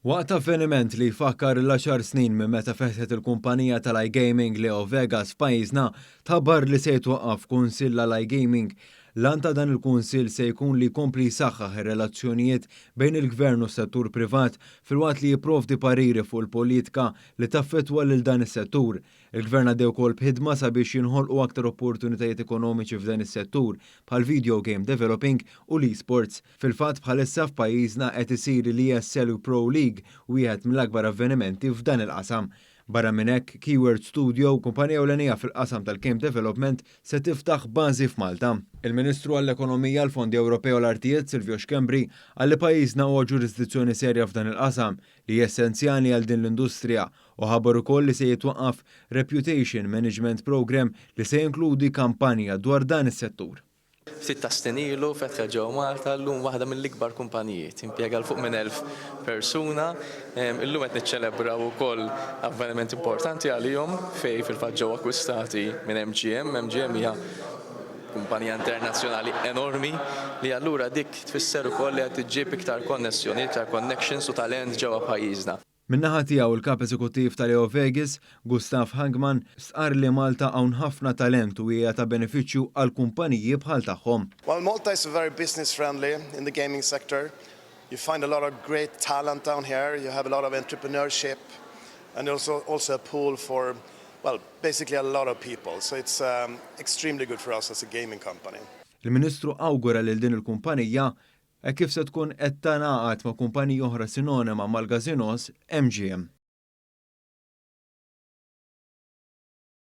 Waqt avveniment li jfakkar l-10 snin minn meta feħħet il-kumpanija tal-iGaming Leo Vegas f'pajjiżna tabar li se jitwaqqaf kunsill għall-iGaming. Lan ta' dan il-kunsill se jkun li jkompli jsaħħaħ ir-relazzjonijiet bejn il-gvern u s-settur privat filwaqt li jipprovdi pariri fuq il-politika li taffettwa lil dan is-settur. Il-gvern għaddew ukoll b'ħidma sabiex jinħolqu aktar opportunitajiet ekonomiċi f'dan is-settur bħal video game developing u l-esports. Fil-fatt bħalissa f'pajjiżna qed isir l-ESL Pro League wieħed mill-akbar avvenimenti f'dan il-qasam. Barra minn hekk, Keyword Studio, kumpanija ewlenija fil-qasam tal-game development, se tiftaħ bażi f'Malta. Il-Ministru għall-Ekonomija, l-Fondi Ewropew u l-Artijiet Silvio Xkembri għalli pajjiżna huwa ġurisdizzjoni serja f'dan il-qasam li hija essenzjali għal din l-industrija u ħabbar ukoll li se jitwaqqaf Reputation Management Program li se jinkludi kampanja dwar dan is-settur. Ftit ta' stenilu fetħa ġew Malta llum waħda mill-ikbar kumpanijiet, impjega l fuq minn 1000 persuna. Illum qed niċċelebraw ukoll avveniment importanti għalihom fejn fil-fatt ġew akkwistati minn MGM. MGM hija kumpanija internazzjonali enormi li allura dik tfisser ukoll li qed iġġib iktar konnessjoni, iktar connections u talent ġewwa pajjiżna. Min-naħa tiegħu il-kap eżekuttiv ta' Leo Vegas, Gustav Hangman, sqar li Malta hawn ħafna talent u hija ta' benefiċċju għal kumpaniji bħal tagħhom. Well, Malta is very business friendly in the gaming sector. You find a lot of great talent down here. You have a lot of entrepreneurship and also a pool for, well, basically a lot of people. So it's extremely good for us as a gaming company. Il-Ministru awgura lil din il-kumpanija kif se tkun qed tangħaqad ma' kumpaniji oħra sinonima mal-gażinos MGM.